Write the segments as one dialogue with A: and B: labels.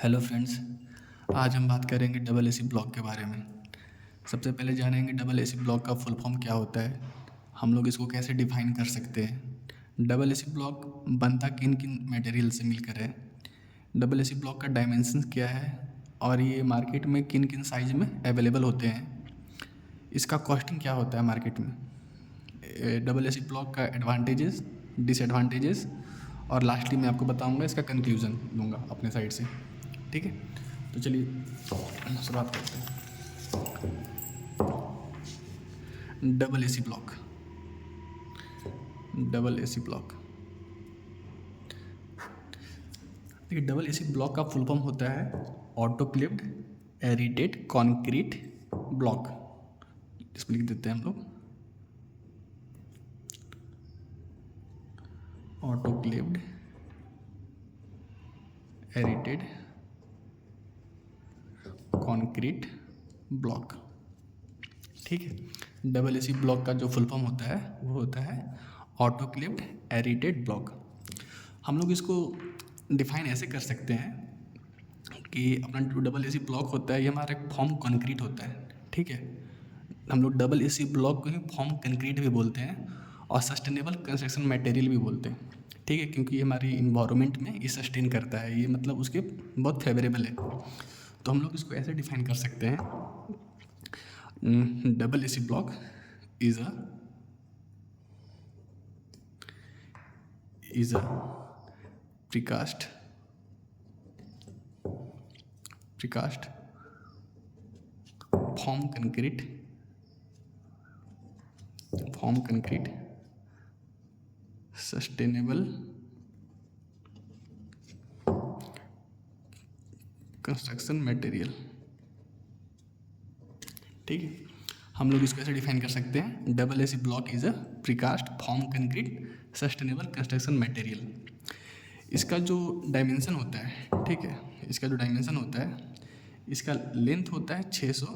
A: Hello friends, आज हम बात करेंगे डबल एसी ब्लॉक के बारे में। सबसे पहले जानेंगे डबल एसी ब्लॉक का फुल फॉर्म क्या होता है, हम लोग इसको कैसे डिफाइन कर सकते हैं, डबल एसी ब्लॉक बनता किन किन मटेरियल से मिलकर है, डबल एसी ब्लॉक का डायमेंशंस क्या है और ये मार्केट में किन किन साइज में अवेलेबल होते हैं, इसका कॉस्टिंग क्या होता है मार्केट में, डबल एसी ब्लॉक का एडवांटेजेस, डिसएडवांटेजेस और लास्टली मैं आपको बताऊंगा इसका कंक्लूजन दूंगा अपने साइड से। ठीक है, तो चलिए शुरुआत करते हैं। Double AC block, double AC block देखिए, डबल एसी ब्लॉक का फुल फॉर्म होता है ऑटोक्लेव्ड एरिटेड कंक्रीट ब्लॉक। इसको लिख देते हैं हम लोग, ऑटोक्लेव्ड एरिटेड कंक्रीट ब्लॉक। ठीक है, डबल एसी ब्लॉक का जो फुल फॉर्म होता है वो होता है ऑटोक्लेव्ड एरिटेड ब्लॉक। हम लोग इसको डिफाइन ऐसे कर सकते हैं कि अपना जो डबल एसी ब्लॉक होता है ये हमारा एक फॉर्म कंक्रीट होता है। ठीक है, हम लोग डबल एसी ब्लॉक को ही फॉर्म कंक्रीट भी बोलते हैं और सस्टेनेबल कंस्ट्रक्शन मटेरियल भी बोलते हैं। ठीक है, क्योंकि ये हमारी इन्वायरमेंट में ये सस्टेन करता है, ये मतलब उसके बहुत फेवरेबल है। तो हम लोग इसको ऐसे डिफाइन कर सकते हैं, double AC block is a precast form concrete sustainable construction material. ठीक है, हम लोग इसको ऐसे डिफाइन कर सकते हैं, double AC block is a precast form concrete sustainable construction material. इसका जो डायमेंशन होता है, ठीक है, इसका जो डायमेंशन होता है, इसका लेंथ होता है 600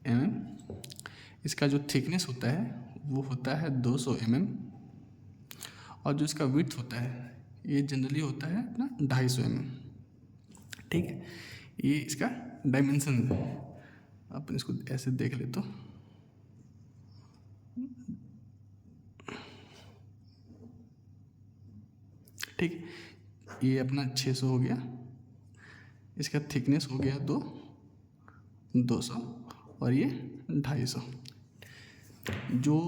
A: mm, इसका जो थिकनेस होता है वो होता है 200 mm और जो इसका विड्थ होता है ये जनरली होता है अपना 250 mm। ठीक है, ये इसका डायमेंशन है। अपन इसको ऐसे देख ले तो ठीक, ये अपना 600 हो गया, इसका थिकनेस हो गया 200 और ये 250। जो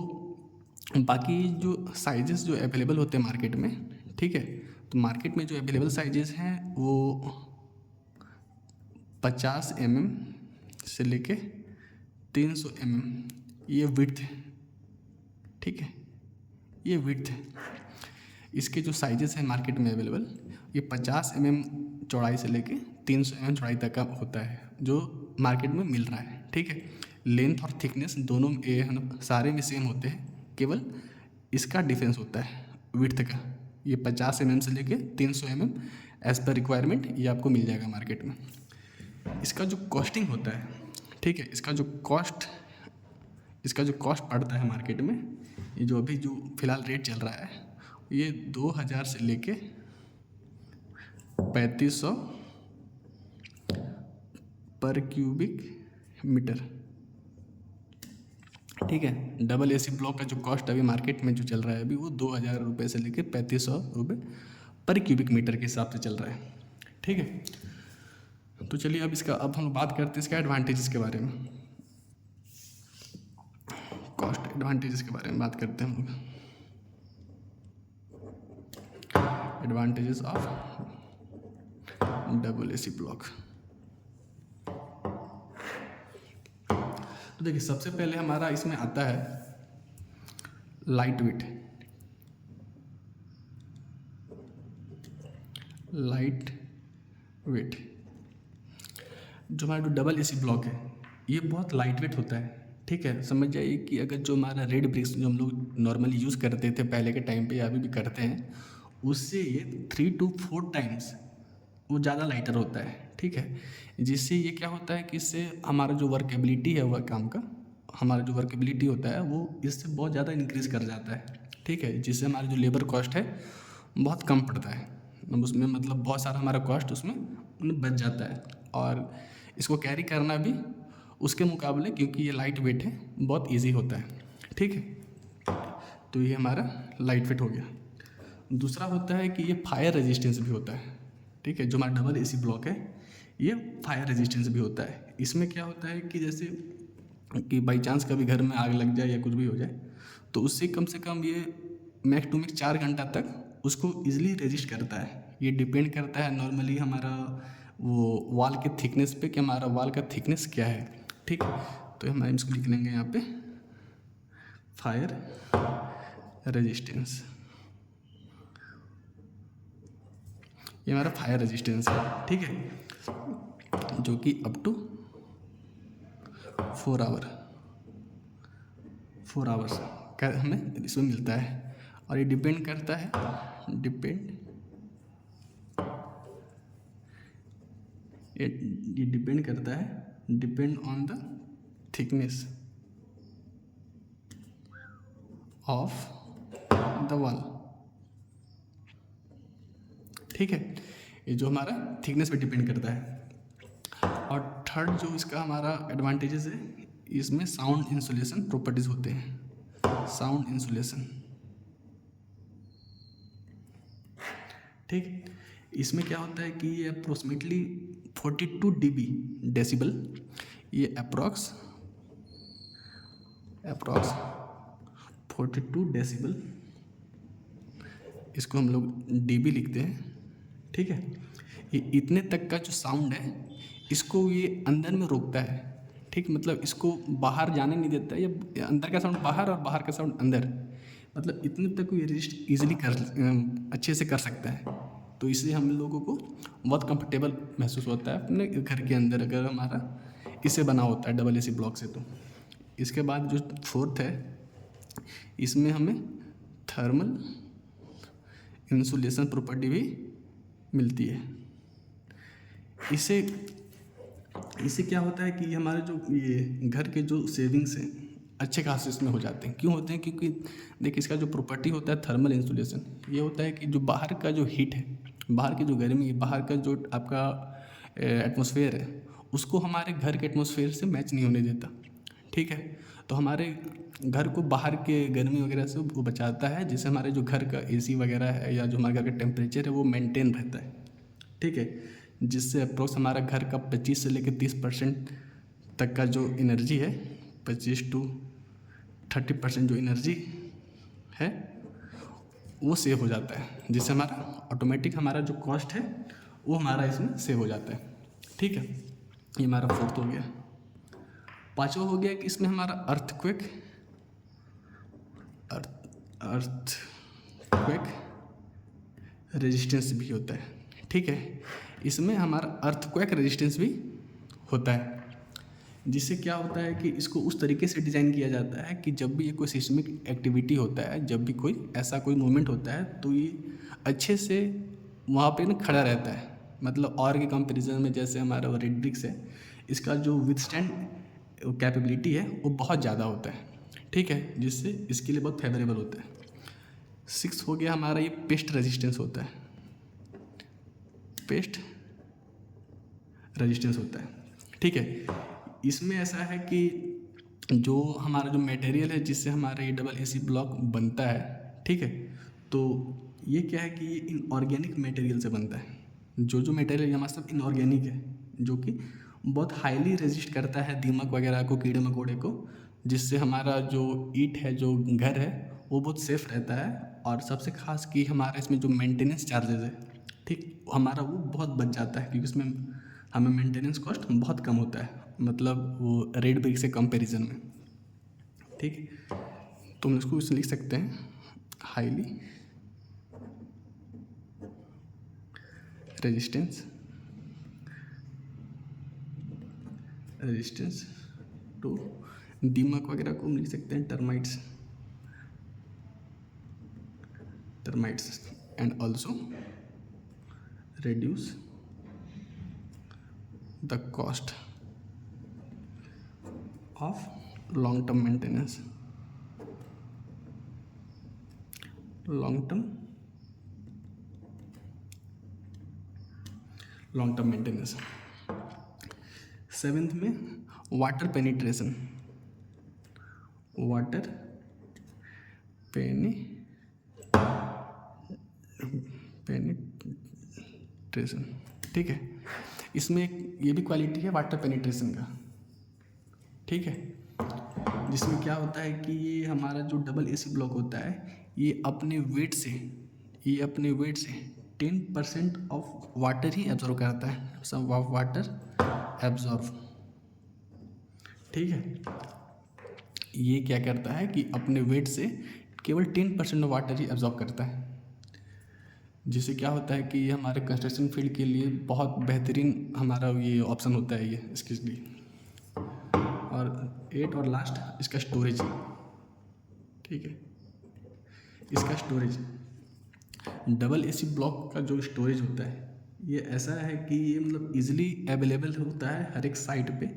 A: बाकी जो साइजेस जो अवेलेबल होते हैं मार्केट में, ठीक है, तो मार्केट में जो अवेलेबल साइजेस हैं वो 50 mm से लेके 300 mm ये विड्थ है। ठीक है, ये विड्थ है। इसके जो साइजेस हैं मार्केट में अवेलेबल, ये 50 mm चौड़ाई से लेके 300 mm चौड़ाई तक का होता है जो मार्केट में मिल रहा है। ठीक है, लेंथ और थिकनेस दोनों सारे में सेम होते हैं, केवल इसका डिफरेंस होता है विड्थ का। ये 50 mm से लेके 300 mm एज पर रिक्वायरमेंट ये आपको मिल जाएगा मार्केट में। इसका जो कॉस्टिंग होता है, ठीक है, इसका जो कॉस्ट पड़ता है मार्केट में, ये जो अभी जो फिलहाल रेट चल रहा है ये 2000 से लेके 3500 पर क्यूबिक मीटर। ठीक है, डबल एसी ब्लॉक का जो कॉस्ट अभी मार्केट में जो चल रहा है अभी वो 2000 रुपये से लेके 3500 रुपये पर क्यूबिक मीटर के हिसाब से चल रहा है। ठीक है, तो चलिए अब हम बात करते हैं इसका एडवांटेजेस के बारे में, कॉस्ट एडवांटेजेस के बारे में बात करते हैं हम लोग। Advantages of double AC block, तो देखिए सबसे पहले हमारा इसमें आता है लाइट वेट। जो हमारा जो डबल एसी ब्लॉक है ये बहुत लाइट वेट होता है। ठीक है, समझ जाइए कि अगर जो हमारा रेड ब्रिक्स जो हम लोग नॉर्मली यूज़ करते थे पहले के टाइम पे या अभी भी करते हैं, उससे ये 3 to 4 टाइम्स वो ज़्यादा लाइटर होता है। ठीक है, जिससे ये क्या होता है कि इससे हमारा जो वर्केबिलिटी है वह काम का हमारा जो वर्केबिलिटी होता है वो इससे बहुत ज़्यादा इंक्रीज़ कर जाता है। ठीक है, जिससे हमारा जो लेबर कॉस्ट है बहुत कम पड़ता है। उसमें मतलब बहुत सारा हमारा कॉस्ट उसमें बच जाता है, और इसको कैरी करना भी उसके मुकाबले, क्योंकि ये लाइट वेट है, बहुत ईजी होता है। ठीक है, तो ये हमारा लाइट वेट हो गया। दूसरा होता है कि ये फायर रेजिस्टेंस भी होता है। ठीक है, जो हमारा डबल एसी ब्लॉक है ये फायर रेजिस्टेंस भी होता है। इसमें क्या होता है कि जैसे कि बाई चांस कभी घर में आग लग जाए या कुछ भी हो जाए, तो उससे कम से कम ये मैक्स टू मैक्स 4 घंटा तक उसको ईजिली रेजिस्ट करता है। ये डिपेंड करता है नॉर्मली हमारा वो वॉल के थिकनेस पे कि हमारा वॉल का थिकनेस क्या है। ठीक, तो हम इसको लिख लेंगे यहाँ पे फायर रेजिस्टेंस। ये हमारा फायर रेजिस्टेंस है। ठीक है, जो कि अप टू 4 आवर्स का हमें इसमें मिलता है। और ये डिपेंड करता है ये डिपेंड करता है depend on the thickness of the wall. ठीक है, ये जो हमारा थिकनेस पे डिपेंड करता है। और थर्ड जो इसका हमारा एडवांटेजेस है, इसमें साउंड इंसुलेशन प्रॉपर्टीज होते हैं। साउंड इंसुलेशन, ठीक, इसमें क्या होता है कि ये अप्रोक्सीमेटली 42 dB डेसिबल, ये अप्रॉक्स 42 डेसिबल, इसको हम लोग dB लिखते हैं। ठीक है, ये इतने तक का जो साउंड है इसको ये अंदर में रोकता है। ठीक, मतलब इसको बाहर जाने नहीं देता है, ये अंदर का साउंड बाहर और बाहर का साउंड अंदर, मतलब इतने तक को ये रजिस्ट ईजिली अच्छे से कर सकता है। तो इससे हम लोगों को बहुत कंफर्टेबल महसूस होता है अपने घर के अंदर, अगर हमारा इससे बना होता है डबल एसी ब्लॉक से। तो इसके बाद जो फोर्थ है, इसमें हमें थर्मल इंसुलेशन प्रॉपर्टी भी मिलती है। इससे क्या होता है कि हमारे जो ये घर के जो सेविंग्स हैं अच्छे खासे इसमें हो जाते हैं। क्यों होते हैं? क्योंकि देखिए इसका जो प्रॉपर्टी होता है थर्मल इंसुलेशन, ये होता है कि जो बाहर का जो हीट है, बाहर की जो गर्मी है, बाहर का जो आपका एटमॉस्फेयर है, उसको हमारे घर के एटमॉस्फेयर से मैच नहीं होने देता। ठीक है, तो हमारे घर को बाहर के गर्मी वगैरह से वो बचाता है, जिससे हमारे जो घर का एसी वगैरह है या जो हमारे घर का टेम्परेचर है वो मेंटेन रहता है। ठीक है, जिससे अप्रोक्स हमारा घर का 25 से लेकर 30% तक का जो एनर्जी है, 25 to 30% जो एनर्जी है वो सेव हो जाता है, जिससे हमारा ऑटोमेटिक हमारा जो कॉस्ट है वो हमारा इसमें सेव हो जाता है। ठीक है, ये हमारा फोर्थ हो गया। पांचवा हो गया कि इसमें हमारा अर्थक्वेक रेजिस्टेंस भी होता है। ठीक है, इसमें हमारा अर्थक्वेक रेजिस्टेंस भी होता है, जिससे क्या होता है कि इसको उस तरीके से डिज़ाइन किया जाता है कि जब भी ये कोई सिस्मिक एक्टिविटी होता है, जब भी कोई ऐसा कोई मूवमेंट होता है, तो ये अच्छे से वहाँ पे ना खड़ा रहता है। मतलब और के कंपैरिजन में जैसे हमारा रेड ब्रिक्स है, इसका जो विथस्टैंड कैपेबिलिटी है वो बहुत ज़्यादा होता है। ठीक है, जिससे इसके लिए बहुत फेवरेबल होता है। 6 हो गया हमारा ये पेस्ट रेजिस्टेंस होता है। पेस्ट रेजिस्टेंस होता है। ठीक है, इसमें ऐसा है कि जो हमारा जो मटेरियल है जिससे हमारा ये डबल एसी ब्लॉक बनता है, ठीक है, तो ये क्या है कि ये इनऑर्गेनिक मटेरियल से बनता है। जो मटेरियल हमारा सब इनऑर्गेनिक है, जो कि बहुत हाईली रेजिस्ट करता है दीमक वगैरह को, कीड़े मकोड़े को, जिससे हमारा जो ईंट है, जो घर है, वो बहुत सेफ रहता है। और सबसे खास कि हमारा इसमें जो मेंटेनेंस चार्जेस है, ठीक, हमारा वो बहुत बच जाता है, क्योंकि इसमें हमें मेंटेनेंस कॉस्ट बहुत कम होता है, मतलब वो रेड ब्रिक से कंपैरिजन में। ठीक, तो हम इसको लिख सकते हैं हाईली रेजिस्टेंस टू दीमक वगैरह को हम लिख सकते हैं termites and also reduce the cost of long-term maintenance, long-term long term maintenance. 7th में वाटर पेनिट्रेशन, वाटर पेनिट्रेशन, ठीक है। इसमें ये भी क्वालिटी है वाटर पेनिट्रेशन का, ठीक है, जिसमें क्या होता है कि ये हमारा जो डबल एसी ब्लॉक होता है ये अपने वेट से 10% ऑफ वाटर ही एब्जॉर्व करता है, सम ऑफ वाटर एब्जॉर्व, ठीक है। ये क्या करता है कि अपने वेट से केवल 10% ऑफ वाटर ही एब्जॉर्व करता है, जिससे क्या होता है कि ये हमारे कंस्ट्रक्शन फील्ड के लिए बहुत बेहतरीन हमारा ये ऑप्शन होता है ये इसके लिए। और 8 और लास्ट इसका स्टोरेज, ठीक है। इसका स्टोरेज, डबल एसी ब्लॉक का जो स्टोरेज होता है ये ऐसा है कि ये मतलब ईजिली अवेलेबल होता है हर एक साइट पे।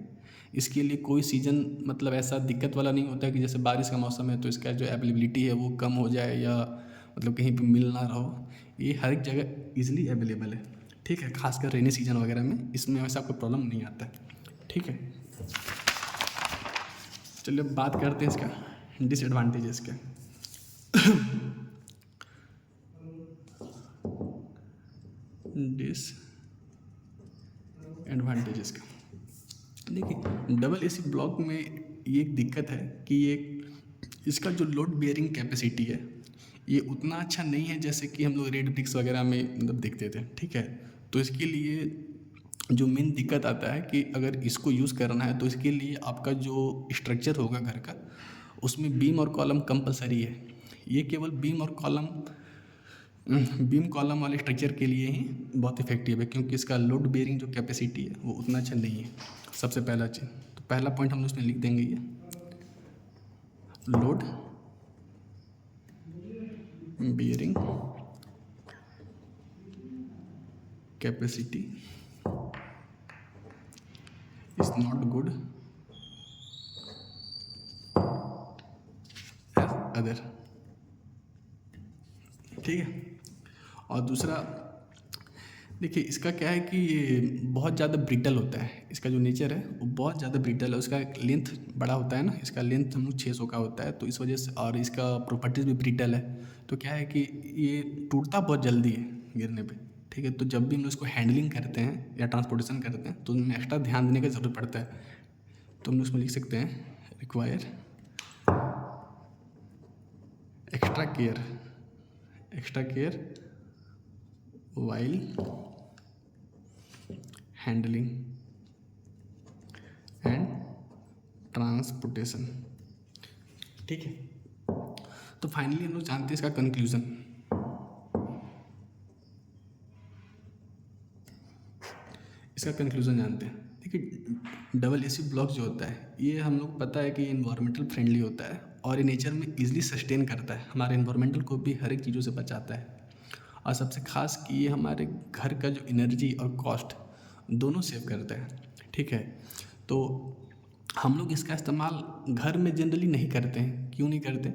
A: इसके लिए कोई सीज़न मतलब ऐसा दिक्कत वाला नहीं होता है कि जैसे बारिश का मौसम है तो इसका जो अवेलेबिलिटी है वो कम हो जाए या मतलब कहीं पे मिल ना रहो। ये हर एक जगह ईजिली अवेलेबल है, ठीक है। खासकर रेनी सीजन वगैरह में इसमें वैसा कोई प्रॉब्लम नहीं आता है, ठीक है। चलिए अब बात करते हैं इसका डिसएडवांटेजेस का। डिसएडवांटेजेस का देखिए, डबल एसी ब्लॉक में ये एक दिक्कत है कि ये इसका जो लोड बेयरिंग कैपेसिटी है ये उतना अच्छा नहीं है जैसे कि हम लोग रेड ब्रिक्स वगैरह में मतलब देखते थे, ठीक है। तो इसके लिए जो मेन दिक्कत आता है कि अगर इसको यूज़ करना है तो इसके लिए आपका जो स्ट्रक्चर होगा घर का उसमें बीम और कॉलम कंपलसरी है। ये केवल बीम कॉलम वाले स्ट्रक्चर के लिए ही बहुत इफेक्टिव है, क्योंकि इसका लोड बेयरिंग जो कैपेसिटी है वो उतना अच्छा नहीं है। सबसे पहला चीज़ तो पहला पॉइंट हम उसमें लिख देंगे ये load bearing capacity is not good as other, ठीक है। और दूसरा देखिए इसका क्या है कि ये बहुत ज़्यादा ब्रिटल होता है, इसका जो नेचर है वो बहुत ज़्यादा ब्रिटल है। उसका लेंथ बड़ा होता है ना, इसका लेंथ हम लोग 600 का होता है, तो इस वजह से और इसका प्रॉपर्टीज़ भी ब्रिटल है, तो क्या है कि ये टूटता बहुत जल्दी है गिरने पे, ठीक है। तो जब भी हम लोग इसको हैंडलिंग करते हैं या ट्रांसपोर्टेशन करते हैं तो उनमें एक्स्ट्रा ध्यान देने की ज़रूरत पड़ता है। तो हम लोग उसमें लिख सकते हैं require extra care while handling and transportation, ठीक है। तो फाइनली हम लोग जानते हैं इसका कंक्लूजन। इसका कंक्लूजन जानते हैं। देखिए डबल एसी ब्लॉक जो होता है ये हम लोग पता है कि इन्वायरमेंटल फ्रेंडली होता है और ये नेचर में इजीली सस्टेन करता है, हमारे इन्वायरमेंटल को भी हर एक चीज़ों से बचाता है। और सबसे खास कि ये हमारे घर का जो एनर्जी और कॉस्ट दोनों सेव करता है, ठीक है। तो हम लोग इसका इस्तेमाल घर में जनरली नहीं करते हैं। क्यों नहीं करते?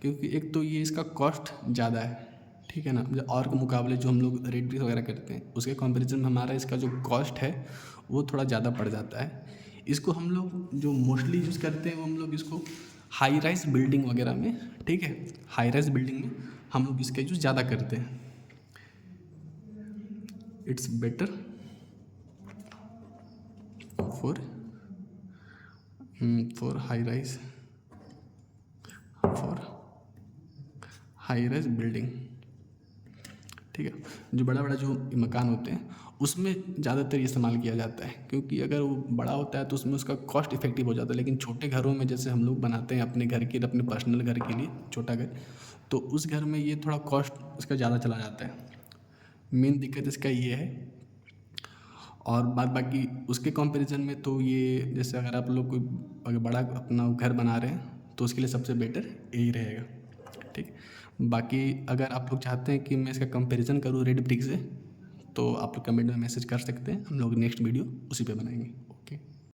A: क्योंकि एक तो ये इसका कॉस्ट ज़्यादा है, ठीक है ना। और के मुकाबले जो हम लोग रेड ब्रिक्स वगैरह करते हैं उसके कंपैरिजन में हमारा इसका जो कॉस्ट है वो थोड़ा ज़्यादा पड़ जाता है। इसको हम लोग जो मोस्टली यूज़ करते हैं वो हम लोग इसको हाई राइज बिल्डिंग वगैरह में, ठीक है, हाई राइज बिल्डिंग में हम लोग इसका यूज़ ज़्यादा करते हैं। It's better for high rise building, ठीक है। जो बड़ा बड़ा जो मकान होते हैं उसमें ज़्यादातर इस्तेमाल किया जाता है, क्योंकि अगर वो बड़ा होता है तो उसमें उसका कॉस्ट इफेक्टिव हो जाता है। लेकिन छोटे घरों में जैसे हम लोग बनाते हैं अपने घर के, अपने पर्सनल घर के लिए छोटा घर, तो उस घर में ये थोड़ा कॉस्ट उसका ज़्यादा चला जाता है। मेन दिक्कत इसका ये है। और बाकी उसके कंपैरिजन में तो ये जैसे अगर आप लोग कोई अगर बड़ा अपना घर बना रहे हैं तो उसके लिए सबसे बेटर यही रहेगा, ठीक। बाकी अगर आप लोग चाहते हैं कि मैं इसका कंपैरिजन करूँ रेड ब्रिक से तो आप लोग कमेंट में मैसेज कर सकते हैं, हम लोग नेक्स्ट वीडियो उसी पे बनाएंगे।